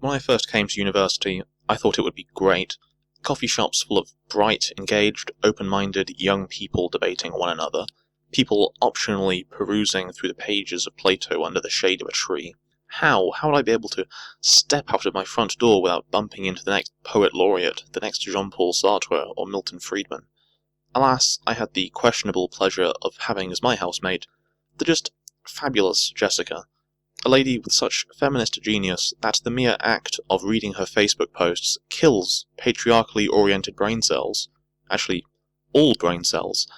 When I first came to university, I thought it would be great. Coffee shops full of bright, engaged, open-minded young people debating one another. People optionally perusing through the pages of Plato under the shade of a tree. How would I be able to step out of my front door without bumping into the next poet laureate, the next Jean-Paul Sartre or Milton Friedman? Alas, I had the questionable pleasure of having as my housemate the just fabulous Jessica. A lady with such feminist genius that the mere act of reading her Facebook posts kills patriarchally oriented brain cells. Actually, all brain cells.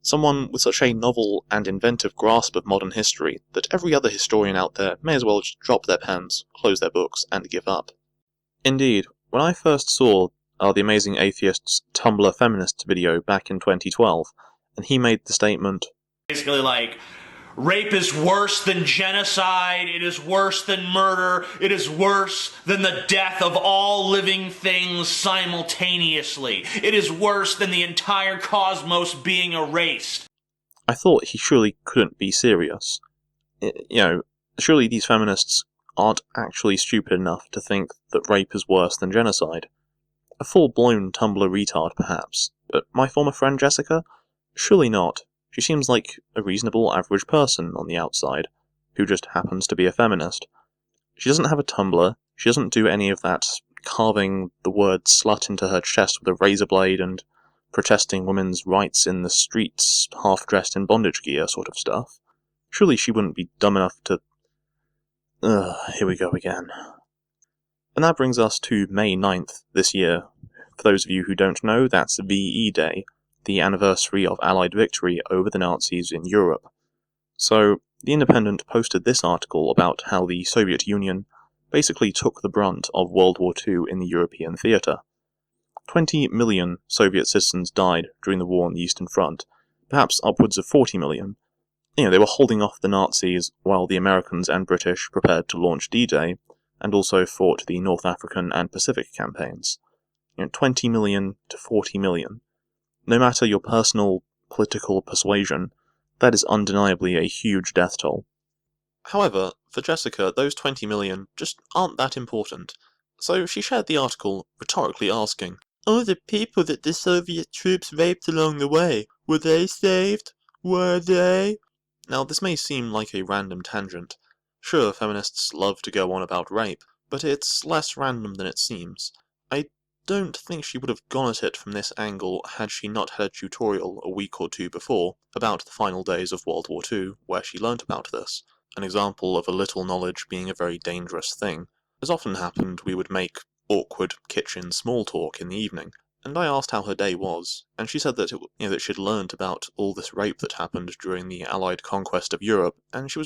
Someone with such a novel and inventive grasp of modern history that every other historian out there may as well just drop their pens, close their books, and give up. Indeed, when I first saw The Amazing Atheist's Tumblr Feminist video back in 2012, and he made the statement, basically like, rape is worse than genocide, it is worse than murder, it is worse than the death of all living things simultaneously. It is worse than the entire cosmos being erased. I thought he surely couldn't be serious. Surely these feminists aren't actually stupid enough to think that rape is worse than genocide. A full-blown Tumblr retard, perhaps, but my former friend Jessica? Surely not. She seems like a reasonable average person on the outside, who just happens to be a feminist. She doesn't have a Tumblr, she doesn't do any of that carving the word slut into her chest with a razor blade and protesting women's rights in the streets, half-dressed in bondage gear sort of stuff. Surely she wouldn't be dumb enough to... here we go again. And that brings us to May 9th this year. For those of you who don't know, that's VE Day, the anniversary of Allied victory over the Nazis in Europe. So, The Independent posted this article about how the Soviet Union basically took the brunt of World War II in the European theatre. 20 million Soviet citizens died during the war on the Eastern Front, perhaps upwards of 40 million. They were holding off the Nazis while the Americans and British prepared to launch D-Day, and also fought the North African and Pacific campaigns. 20 million to 40 million. No matter your personal, political persuasion, that is undeniably a huge death toll. However, for Jessica, those 20 million just aren't that important. So she shared the article, rhetorically asking, "Oh, the people that the Soviet troops raped along the way, were they saved? Were they?" Now, this may seem like a random tangent. Sure, feminists love to go on about rape, but it's less random than it seems. I don't think she would have gone at it from this angle had she not had a tutorial a week or two before about the final days of World War II, where she learnt about this, an example of a little knowledge being a very dangerous thing. As often happened, we would make awkward kitchen small talk in the evening, and I asked how her day was, and she said that that she'd learnt about all this rape that happened during the Allied conquest of Europe, and she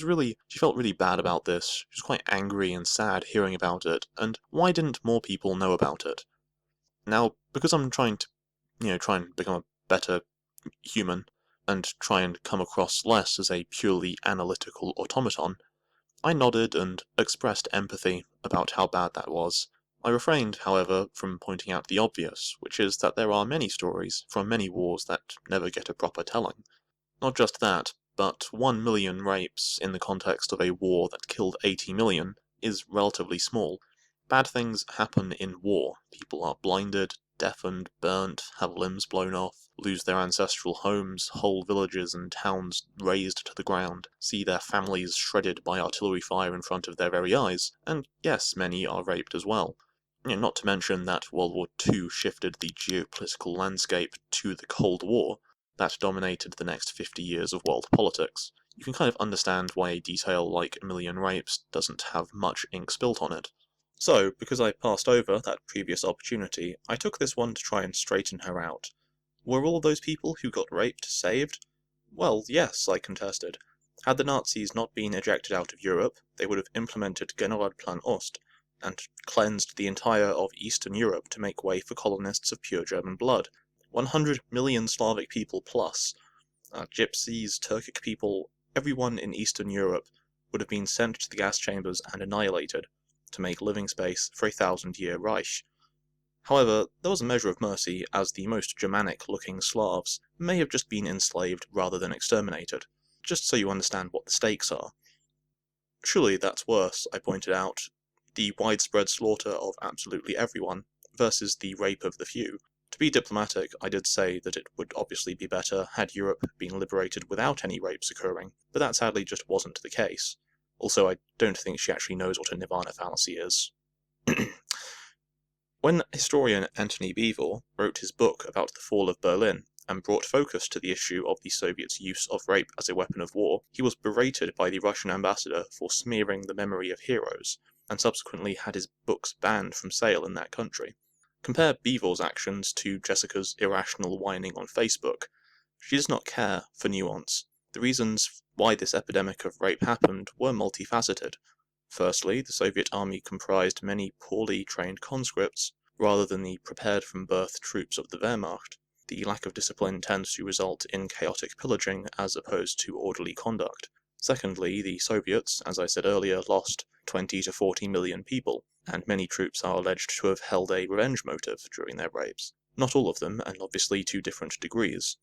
felt really bad about this. She was quite angry and sad hearing about it, and why didn't more people know about it? Now, because I'm trying to, try and become a better human, and try and come across less as a purely analytical automaton, I nodded and expressed empathy about how bad that was. I refrained, however, from pointing out the obvious, which is that there are many stories from many wars that never get a proper telling. Not just that, but 1 million rapes in the context of a war that killed 80 million is relatively small. Bad things happen in war. People are blinded, deafened, burnt, have limbs blown off, lose their ancestral homes, whole villages and towns razed to the ground, see their families shredded by artillery fire in front of their very eyes, and yes, many are raped as well. Not to mention that World War II shifted the geopolitical landscape to the Cold War that dominated the next 50 years of world politics. You can kind of understand why a detail like a million rapes doesn't have much ink spilt on it. So, because I passed over that previous opportunity, I took this one to try and straighten her out. Were all those people who got raped saved? Well, yes, I contested. Had the Nazis not been ejected out of Europe, they would have implemented Genocide Plan Ost, and cleansed the entire of Eastern Europe to make way for colonists of pure German blood. 100 million Slavic people plus, Gypsies, Turkic people, everyone in Eastern Europe would have been sent to the gas chambers and annihilated, to make living space for a 1,000-year Reich. However, there was a measure of mercy, as the most Germanic-looking Slavs may have just been enslaved rather than exterminated, just so you understand what the stakes are. Surely that's worse, I pointed out. the widespread slaughter of absolutely everyone versus the rape of the few. To be diplomatic, I did say that it would obviously be better had Europe been liberated without any rapes occurring, but that sadly just wasn't the case. Also, I don't think she actually knows what a nirvana fallacy is. When historian Antony Beevor wrote his book about the fall of Berlin and brought focus to the issue of the Soviets' use of rape as a weapon of war, he was berated by the Russian ambassador for smearing the memory of heroes, and subsequently had his books banned from sale in that country. Compare Beevor's actions to Jessica's irrational whining on Facebook. She does not care for nuance. The reasons why this epidemic of rape happened were multifaceted. Firstly, the Soviet army comprised many poorly trained conscripts, rather than the prepared-from-birth troops of the Wehrmacht. The lack of discipline tends to result in chaotic pillaging as opposed to orderly conduct. Secondly, the Soviets, as I said earlier, lost 20 to 40 million people, and many troops are alleged to have held a revenge motive during their rapes. Not all of them, and obviously to different degrees.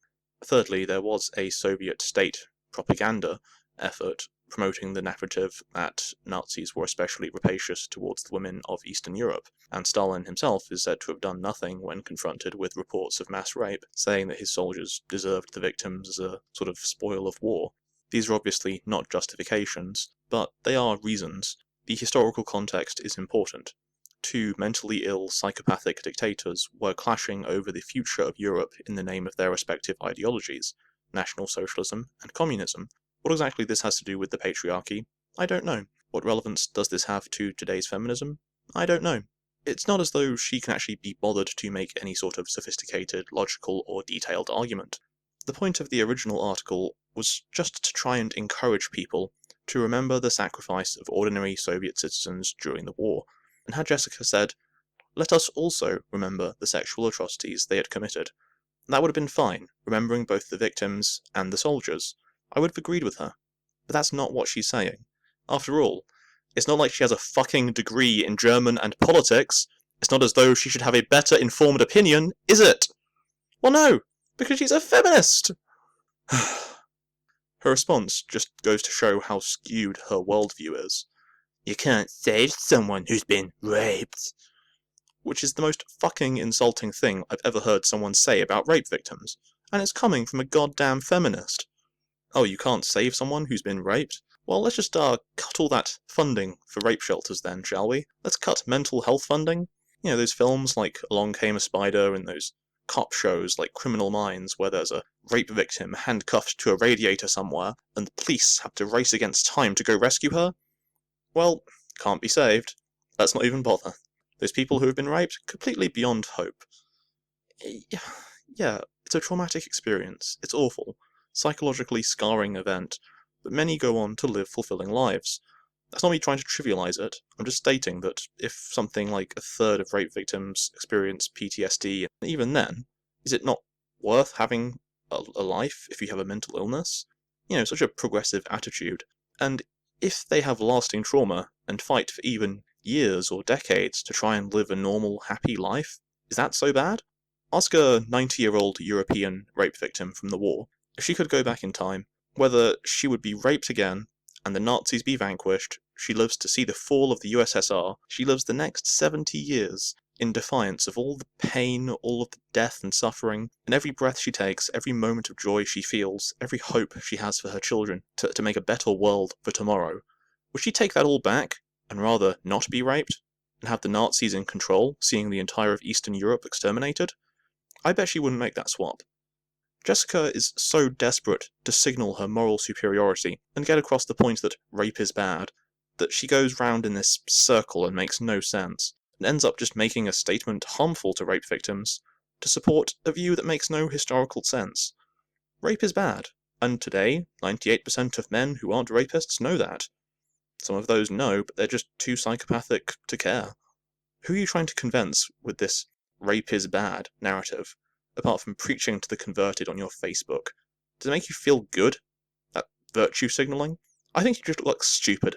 Thirdly, there was a Soviet state propaganda effort promoting the narrative that Nazis were especially rapacious towards the women of Eastern Europe, and Stalin himself is said to have done nothing when confronted with reports of mass rape, saying that his soldiers deserved the victims as a sort of spoil of war. These are obviously not justifications, but they are reasons. The historical context is important. Two mentally ill, psychopathic dictators were clashing over the future of Europe in the name of their respective ideologies, National Socialism and Communism. What exactly this has to do with the patriarchy, I don't know. What relevance does this have to today's feminism? I don't know. It's not as though she can actually be bothered to make any sort of sophisticated, logical, or detailed argument. The point of the original article was just to try and encourage people to remember the sacrifice of ordinary Soviet citizens during the war, and had Jessica said, "Let us also remember the sexual atrocities they had committed," that would have been fine, remembering both the victims and the soldiers. I would have agreed with her. But that's not what she's saying. After all, it's not like she has a fucking degree in German and politics. It's not as though she should have a better informed opinion, is it? Well, no, because she's a feminist! Her response just goes to show how skewed her worldview is. You can't save someone who's been raped. Which is the most fucking insulting thing I've ever heard someone say about rape victims, and it's coming from a goddamn feminist. Oh, you can't save someone who's been raped? Well, let's just cut all that funding for rape shelters then, shall we? Let's cut mental health funding. You know, those films like Along Came a Spider and those cop shows like Criminal Minds where there's a rape victim handcuffed to a radiator somewhere and the police have to race against time to go rescue her? Well, can't be saved. Let's not even bother. Those people who have been raped, completely beyond hope. Yeah, it's a traumatic experience. It's awful. Psychologically scarring event, but many go on to live fulfilling lives. That's not me trying to trivialize it, I'm just stating that if something like a third of rape victims experience PTSD, even then, is it not worth having a life if you have a mental illness? You know, such a progressive attitude. And if they have lasting trauma and fight for even years or decades to try and live a normal, happy life, is that so bad? Ask a 90-year-old European rape victim from the war if she could go back in time, whether she would be raped again and the Nazis be vanquished. She lives to see the fall of the USSR. She lives the next 70 years in defiance of all the pain, all of the death and suffering, and every breath she takes, every moment of joy she feels, every hope she has for her children to make a better world for tomorrow. Would she take that all back and rather not be raped and have the Nazis in control, seeing the entire of Eastern Europe exterminated? I bet she wouldn't make that swap. Jessica is so desperate to signal her moral superiority and get across the point that rape is bad, that she goes round in this circle and makes no sense, and ends up just making a statement harmful to rape victims to support a view that makes no historical sense. Rape is bad, and today, 98% of men who aren't rapists know that. Some of those know, but they're just too psychopathic to care. Who are you trying to convince with this rape is bad narrative, apart from preaching to the converted on your Facebook? Does it make you feel good? That virtue signalling? I think you just look stupid.